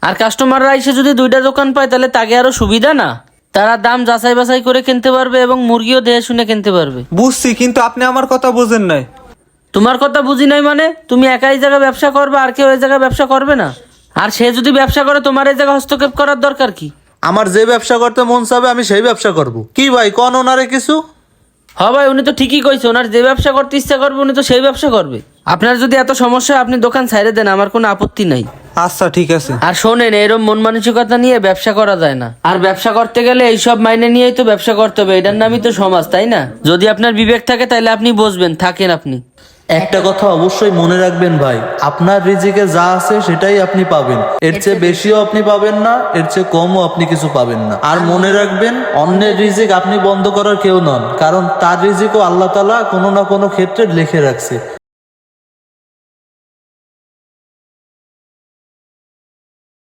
আর কাস্টমাররা এসে যদি দুইটা দোকান পায় তাহলে তাকে আরো সুবিধা না? তারা দাম যাচাই বাছাই করে কিনতে পারবে এবং মুরগিও দেখে শুনে কিনতে পারবে। বুঝছি, কিন্তু আপনি আমার কথা বোঝেন নাই। তোমার কথা বুঝি নাই মানে? তুমি একা এই জায়গায় ব্যবসা করবে, আর কেউ এই জায়গায় ব্যবসা করবে না? আর সে যদি ব্যবসা করে তোমার এই জায়গায় হস্তক্ষেপ করার দরকার কি? আমার যে ব্যবসা করতে মন চাবে আমি সেই ব্যবসা করব। কি ভাই কোন ওনারে কিছু? ভাই উনি তো ঠিকই কইছে, ওনার যে ব্যবসা করতে ইচ্ছা করবে উনি তো সেই ব্যবসা করবে। আপনার যদি এত সমস্যা আপনি দোকান ছাইড়ে দেন, আমার কোনো আপত্তি নাই। আচ্ছা ঠিক আছে। আর শোনেন, এরকম মন মানসিকতা নিয়ে ব্যবসা করা যায় না। আর ব্যবসা করতে গেলে এইসব মাইনে নিয়েই তো ব্যবসা করতে হবে, এটার নামই তো সমাজ, তাই না? যদি আপনার বিবেক থাকে তাহলে আপনি বুঝবেন, থাকেন আপনি। একটা কথা অবশ্যই মনে রাখবেন ভাই, আপনার রিজিকে যা আছে সেটাই আপনি পাবেন। এর চেয়ে বেশিও আপনি পাবেন না, এর চেয়ে কমও আপনি কিছু পাবেন না। আর মনে রাখবেন, অন্যের রিজিক আপনি বন্ধ করার কেউ নন, কারণ তার রিজিকও আল্লাহ তাআলা কোনো না কোনো ক্ষেত্রে লিখে রাখছে।